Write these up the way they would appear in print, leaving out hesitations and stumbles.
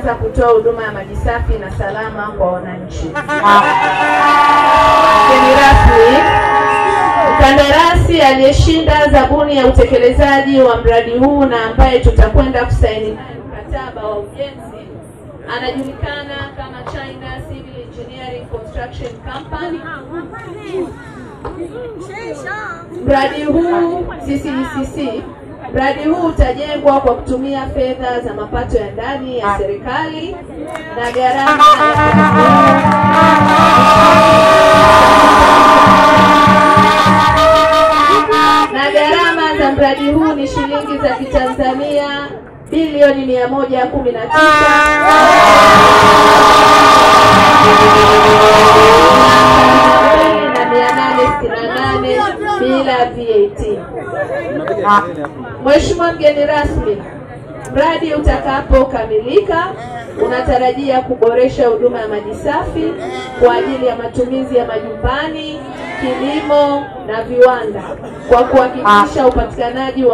kuanza kutoa huduma ya maji safi na salama kwa wananchi. Mgeni rasmi, mkandarasi aliyeshinda zabuni ya utekelezaji wa mradi huu na ambaye tutakwenda kusaini mkataba wa ujenzi anajulikana kama China Civil Engineering Construction Company. Mradi huu CCECC, mradi huu utajengwa kwa kutumia fedha za mapato ya ndani ya serikali na gharama za mradi huu ni shilingi za Kitanzania bilioni 119 bila VAT. Mheshimiwa mgeni rasmi, mradi utakapokamilika unatarajia kuboresha huduma ya maji safi kwa ajili ya matumizi ya majumbani, kilimo na viwanda kwa kuhakikisha upatikanaji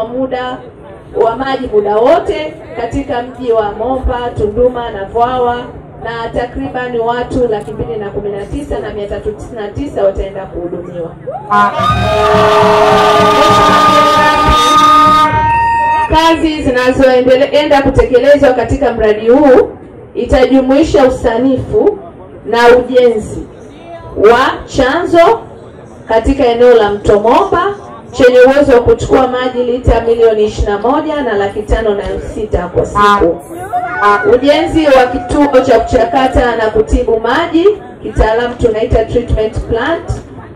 wa maji muda wote katika mji wa Momba, Tunduma na Vwawa, na takriban watu 219,399 wataenda kuhudumiwa. Kazi zinazoendelea kutekelezwa katika mradi huu itajumuisha usanifu na ujenzi wa chanzo katika eneo la Mto Momba chenye uwezo wa kuchukua maji lita milioni 21 na 506 kwa siku. Ujenzi wa kituo cha kuchakata na kutibu maji, kitaalamu tunaita treatment plant,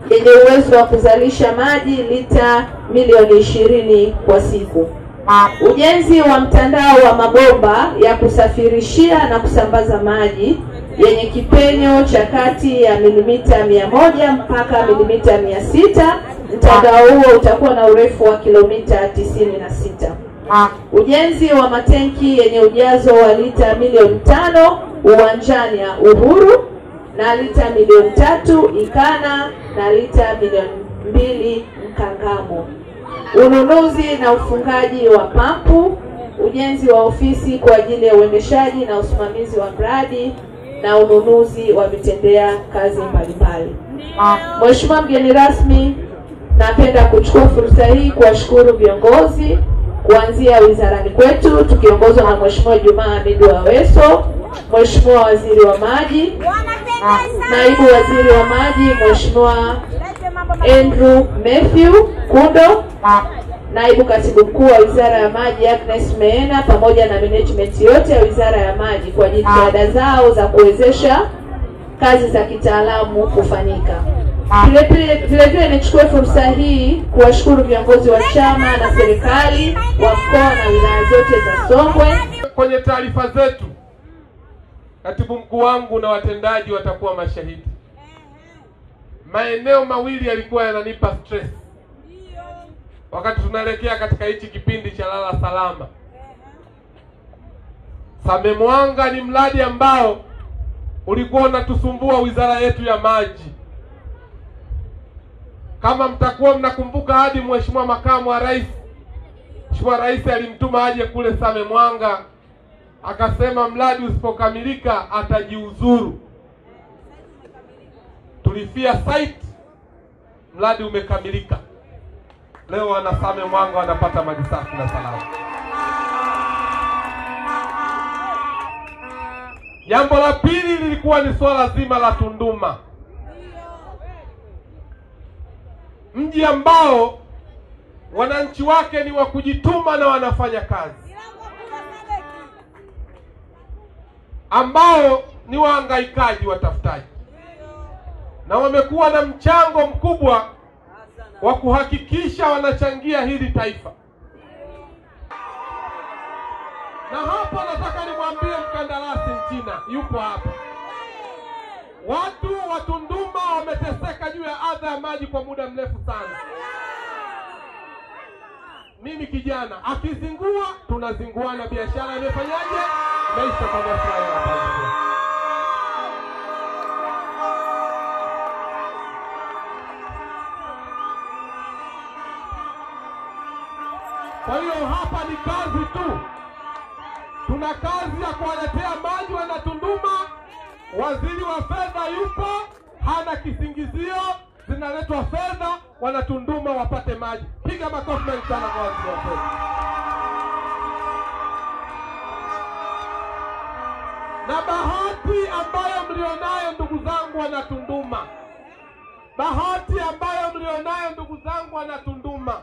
yenye uwezo wa kuzalisha maji lita milioni 20 kwa siku. Ujenzi wa mtandao wa mabomba ya kusafirishia na kusambaza maji yenye kipenyo cha kati ya milimita 100 mpaka milimita 600. Mtandao huo utakuwa na urefu wa kilomita 96. Ujenzi wa matenki yenye ujazo wa lita milioni 5 uwanjani ya Uhuru na lita milioni 3 Ikana na lita milioni 2 Mkangamo. Ununuzi na ufungaji wa pampu, ujenzi wa ofisi kwa ajili ya uendeshaji na usimamizi wa mradi na ununuzi wa vitendea kazi mbalimbali. Mheshimiwa mgeni rasmi, napenda kuchukua fursa hii kuwashukuru viongozi kuanzia wizarani kwetu tukiongozwa na Mheshimiwa Juma Hamidu Aweso, Mheshimiwa Waziri wa Maji, Naibu Waziri wa Maji Mheshimiwa Andrew Matthew Kundo, Naibu Katibu Mkuu wa Wizara ya Maji Agnes Meena, pamoja na management yote ya Wizara ya Maji kwa jitihada zao za kuwezesha kazi za kitaalamu kufanyika. Vile nichukue fursa hii kuwashukuru viongozi wa chama na serikali wa mkoa na wilaya zote za Songwe. Kwenye taarifa zetu, katibu mkuu wangu na watendaji watakuwa mashahidi. Maeneo mawili yalikuwa yananipa stress wakati tunaelekea katika hichi kipindi cha lala salama. Same Mwanga ni mradi ambao ulikuwa unatusumbua wizara yetu ya maji. Kama mtakuwa mnakumbuka, hadi Mheshimiwa Makamu wa Rais, Mheshimiwa Rais alimtuma aje kule Same Mwanga, akasema mradi usipokamilika atajiuzuru. Tulifia site, mradi umekamilika. Leo wana Same Mwanga wanapata maji safi na salama. Jambo la pili lilikuwa ni swala zima la Tunduma, mji ambao wananchi wake ni wa kujituma na wanafanya kazi, ambao ni wahangaikaji watafutaji, na wamekuwa na mchango mkubwa wa kuhakikisha wanachangia hili taifa. Na hapa nataka nimwambie mkandarasi Mchina yupo hapa. Watu wa Tunduma wameteseka juu ya adha ya maji kwa muda mrefu sana. Mimi kijana akizingua tunazinguana, biashara imefanyaje? Maisha kwa maslahi ya Tanzania. Kwa hiyo hapa ni kazi tu. Tuna kazi ya kuwaletea maji wana Tunduma. Waziri wa fedha yupo, hana kisingizio, zinaletwa fedha, wana Tunduma wapate maji. Piga makofi mengi sana kwa waziri wa fedha. Na bahati ambayo mlionayo ndugu zangu wana Tunduma, bahati ambayo mlionayo ndugu zangu wana Tunduma,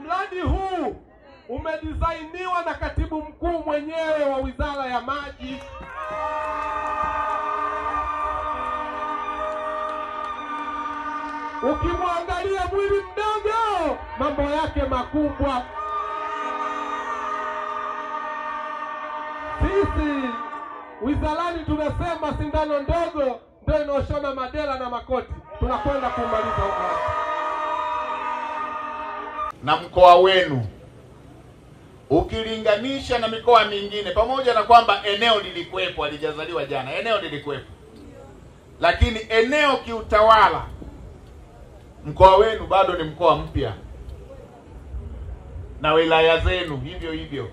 mradi huu umedizainiwa na katibu mkuu mwenyewe wa Wizara ya Maji. Ukimwangalia mwili mdogo, mambo yake makubwa. Sisi wizarani tunasema sindano ndogo ndio inaoshona madela na makoti. Tunakwenda kumaliza huko. Na mkoa wenu ukilinganisha na mikoa mingine, pamoja na kwamba eneo lilikuwepo, alijazaliwa jana, eneo lilikuwepo, lakini eneo kiutawala, mkoa wenu bado ni mkoa mpya, na wilaya zenu hivyo hivyo.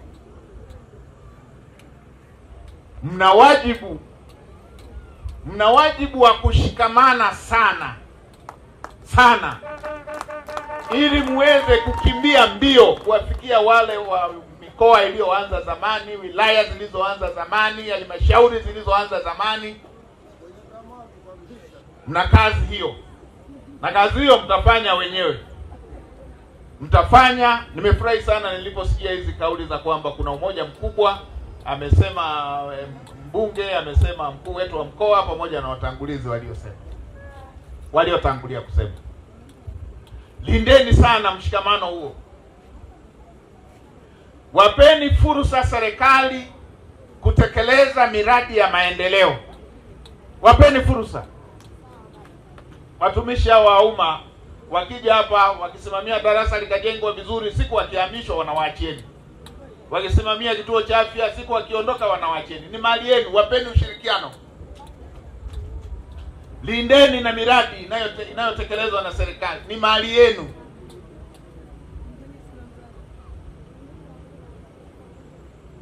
Mna wajibu wa kushikamana sana ili muweze kukimbia mbio kuwafikia wale wa mikoa iliyoanza zamani, wilaya zilizoanza zamani, halmashauri zilizoanza zamani. Mna kazi hiyo, na kazi hiyo mtafanya wenyewe, mtafanya. Nimefurahi sana niliposikia hizi kauli za kwamba kuna umoja mkubwa. Amesema mbunge, amesema mkuu wetu wa mkoa, pamoja na watangulizi waliotangulia kusema. Lindeni sana mshikamano huo. Wapeni fursa serikali kutekeleza miradi ya maendeleo. Wapeni fursa. Watumishi wa umma wakija hapa wakisimamia darasa likajengwa vizuri, siku wakihamishwa wanawaachieni. Wakisimamia kituo cha afya, siku wakiondoka wanawaachieni. Ni mali yenu, wapeni ushirikiano. Lindeni na miradi inayotekelezwa na serikali, ni mali yenu.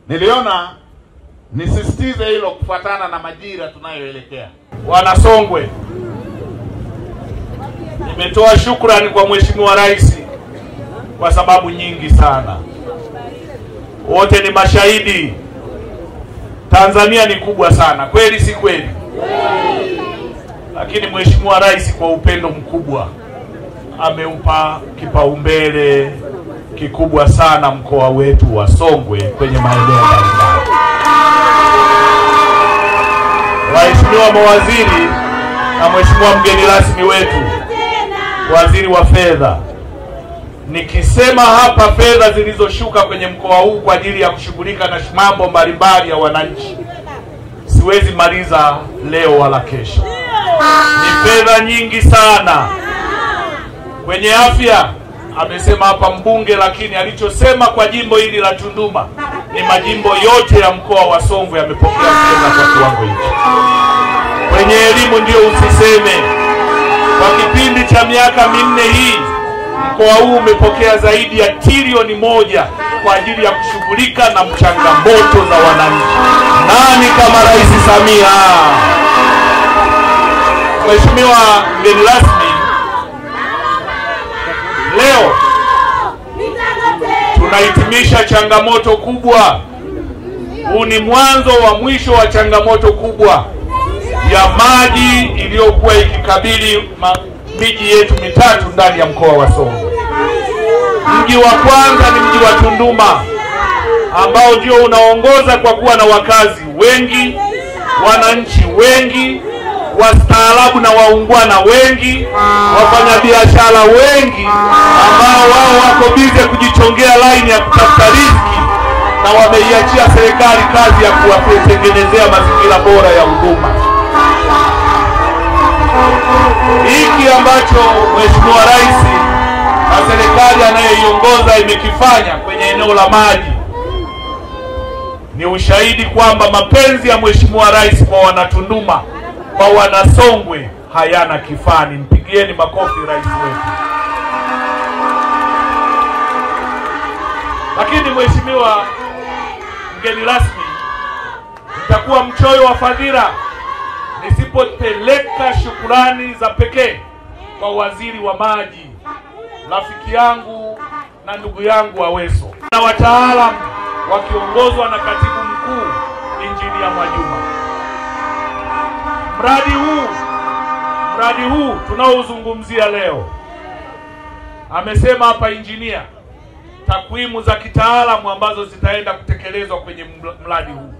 Niliona nisisitize hilo kufuatana na majira tunayoelekea. Wana Songwe, nimetoa shukrani kwa Mheshimiwa Rais kwa sababu nyingi sana. Wote ni mashahidi. Tanzania ni kubwa sana, kweli si kweli? Lakini Mheshimiwa Rais kwa upendo mkubwa ameupa kipaumbele kikubwa sana mkoa wetu wa Songwe kwenye maeneo mbalimbali. Waheshimiwa mawaziri na Mheshimiwa mgeni rasmi wetu, Waziri wa Fedha, nikisema hapa fedha zilizoshuka kwenye mkoa huu kwa ajili ya kushughulika na mambo mbalimbali ya wananchi, siwezi maliza leo wala kesho. Ni fedha nyingi sana. Kwenye afya amesema hapa mbunge, lakini alichosema kwa jimbo hili la Tunduma ni majimbo yote ya mkoa wa Songwe yamepokea fedha kwa kiwango hicho. Kwenye elimu ndio usiseme. Kwa kipindi cha miaka minne hii mkoa huu umepokea zaidi ya trilioni 1 kwa ajili ya kushughulika na changamoto za wananchi. Nani kama Rais Samia? Mheshimiwa mgeni rasmi, leo tunahitimisha changamoto kubwa. Huu ni mwanzo wa mwisho wa changamoto kubwa ya maji iliyokuwa ikikabili miji yetu mitatu ndani ya mkoa wa Songwe. Mji wa kwanza ni mji wa Tunduma, ambao ndio unaongoza kwa kuwa na wakazi wengi, wananchi wengi, wastaarabu na waungwana wengi, wafanyabiashara wengi ambao wao wako bize kujichongea laini ya kutafuta riziki, na wameiachia serikali kazi ya kuwatengenezea mazingira bora ya huduma. Hiki ambacho Mheshimiwa Rais na serikali anayoiongoza imekifanya kwenye eneo la maji ni ushahidi kwamba mapenzi ya Mheshimiwa Rais kwa Wanatunduma, kwa Wanasongwe hayana kifani. Mpigieni makofi rais wetu. Lakini Mheshimiwa mgeni rasmi, nitakuwa mchoyo wa fadhila nisipopeleka shukrani za pekee kwa waziri wa maji, rafiki yangu na ndugu yangu Aweso, na wataalamu wakiongozwa na katibu mkuu Injinia Mwajuma. Mradi huu tunaozungumzia leo, amesema hapa injinia takwimu za kitaalamu ambazo zitaenda kutekelezwa kwenye mradi huu.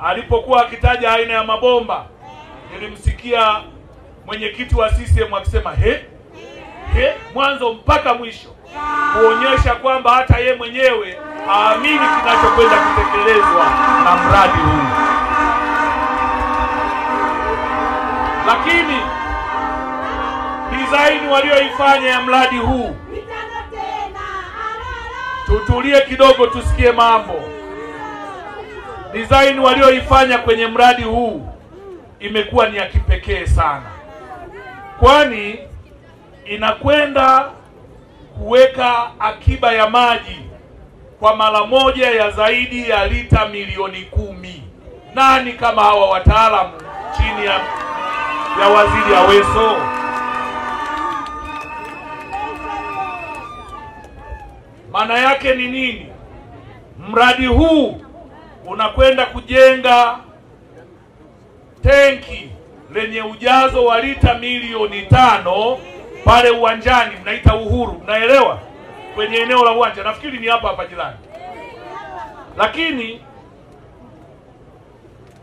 Alipokuwa akitaja aina ya mabomba, nilimsikia mwenyekiti wa CCM akisema mwanzo mpaka mwisho, kuonyesha kwamba hata ye mwenyewe haamini kinachokwenda kutekelezwa na mradi huu. Lakini design walioifanya ya mradi huu, tutulie kidogo tusikie mambo. Design walioifanya kwenye mradi huu imekuwa ni ya kipekee sana, kwani inakwenda kuweka akiba ya maji kwa mara moja ya zaidi ya lita milioni 10. Nani kama hawa wataalamu chini ya waziri Aweso? Maana yake ni nini? Mradi huu unakwenda kujenga tenki lenye ujazo wa lita milioni 5 pale uwanjani, mnaita Uhuru, mnaelewa? Kwenye eneo la uwanja, nafikiri ni hapa jirani. Lakini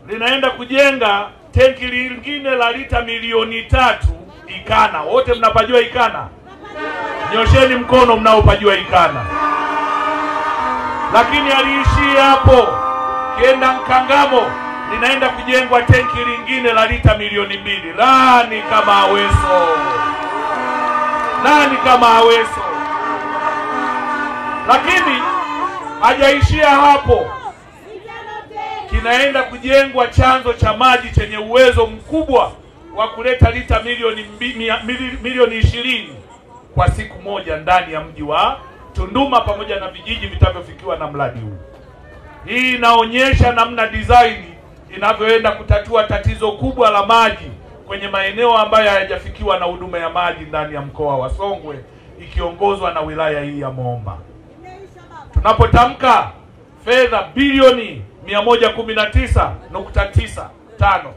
linaenda kujenga tenki lingine la lita milioni 3 Ikana. Wote mnapajua Ikana? Nyosheni mkono mnaopajua Ikana. Lakini aliishia hapo. Kienda Nkangamo linaenda kujengwa tenki lingine la lita milioni 2. Nani kama Aweso? Nani kama Aweso? Lakini hajaishia hapo. Kinaenda kujengwa chanzo cha maji chenye uwezo mkubwa wa kuleta lita milioni 20 kwa siku moja ndani ya mji wa Tunduma pamoja na vijiji vitavyofikiwa na mradi huu. Hii inaonyesha namna design inavyoenda kutatua tatizo kubwa la maji kwenye maeneo ambayo hayajafikiwa na huduma ya maji ndani ya mkoa wa Songwe, ikiongozwa na wilaya hii ya Momba. Tunapotamka fedha bilioni 119.95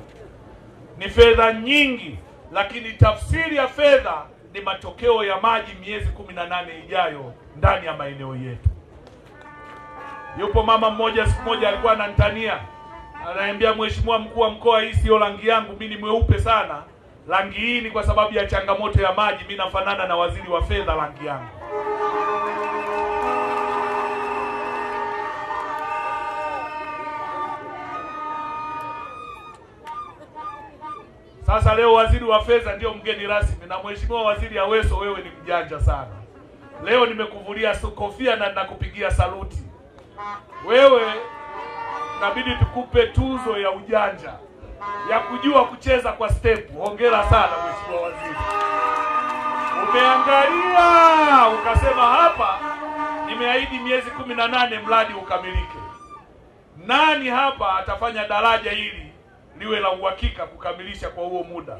ni fedha nyingi, lakini tafsiri ya fedha ni matokeo ya maji miezi 18 ijayo ndani ya maeneo yetu. Yupo mama mmoja siku moja alikuwa ananitania, ananiambia, mheshimiwa mkuu wa mkoa, hii sio rangi yangu, mimi ni mweupe sana. Rangi hii ni kwa sababu ya changamoto ya maji, mimi nafanana na waziri wa fedha rangi yangu. Sasa leo waziri wa fedha ndio mgeni rasmi, na mheshimiwa waziri Aweso, wewe ni mjanja sana. Leo nimekuvulia kofia na nakupigia saluti. Wewe inabidi tukupe tuzo ya ujanja, ya kujua kucheza kwa step. Hongera sana mheshimiwa waziri. Umeangalia ukasema hapa nimeahidi miezi 18 mradi ukamilike. Nani hapa atafanya daraja hili liwe la uhakika kukamilisha kwa huo muda?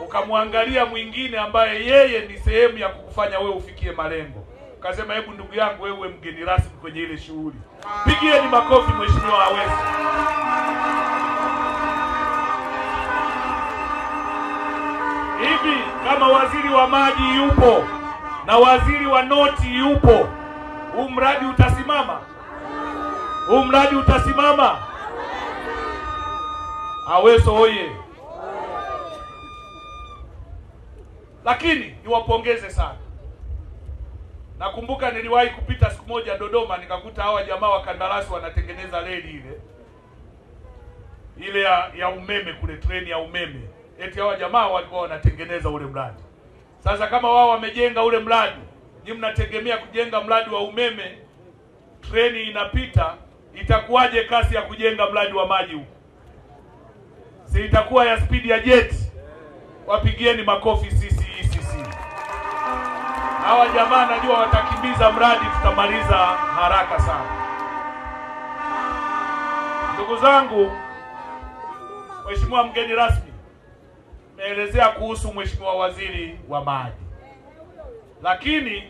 Ukamwangalia mwingine ambaye yeye ni sehemu ya kukufanya wewe ufikie malengo, ukasema hebu ndugu yangu wewe mgeni rasmi kwenye ile shughuli. Pigieni makofi mheshimiwa Aweso. Hivi kama waziri wa maji yupo na waziri wa noti yupo, huu mradi utasimama? Huu mradi utasimama? Aweso oye! Lakini niwapongeze sana. Nakumbuka niliwahi kupita siku moja Dodoma, nikakuta hawa jamaa wa kandarasi wanatengeneza reli ile ya umeme kule, treni ya umeme. Eti hawa jamaa walikuwa wanatengeneza ule mradi. Sasa kama wao wamejenga ule mradi, nyinyi mnategemea kujenga mradi wa umeme, treni inapita, itakuwaje kasi ya kujenga mradi wa maji huko? Si itakuwa ya speed ya jet? Wapigieni makofi sisi. Hawa jamaa najua watakimbiza mradi, tutamaliza haraka sana. Ndugu zangu, Mheshimiwa mgeni rasmi, naelezea kuhusu Mheshimiwa Waziri wa Maji. Lakini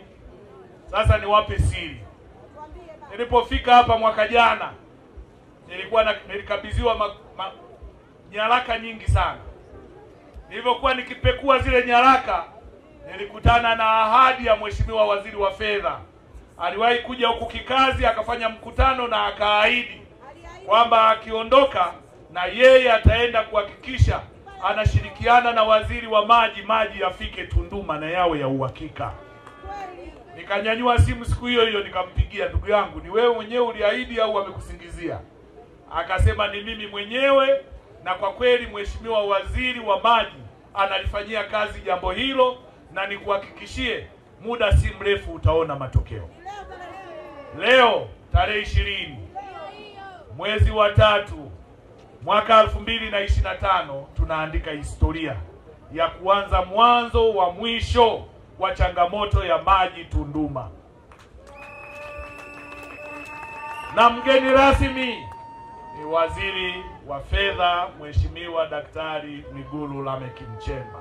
sasa niwape siri. Nilipofika hapa mwaka jana, nilikabidhiwa nyaraka nyingi sana. Nilivyokuwa nikipekua zile nyaraka, nilikutana na ahadi ya Mheshimiwa Waziri wa Fedha. Aliwahi kuja huku kikazi, akafanya mkutano na akaahidi kwamba akiondoka na yeye ataenda kuhakikisha anashirikiana na Waziri wa Maji, maji yafike Tunduma na yawe ya uhakika. Nikanyanyua simu siku hiyo hiyo nikampigia, ndugu yangu, ni wewe mwenyewe uliahidi au wamekusingizia? Akasema ni mimi mwenyewe, na kwa kweli Mheshimiwa Waziri wa Maji analifanyia kazi jambo hilo, na nikuhakikishie muda si mrefu utaona matokeo. Leo tarehe 20 mwezi wa 3 mwaka 2025 tunaandika historia ya kuanza mwanzo wa mwisho wa changamoto ya maji Tunduma. Na mgeni rasmi ni Waziri wa Fedha Mheshimiwa Daktari Mwigulu Lameck Nchemba.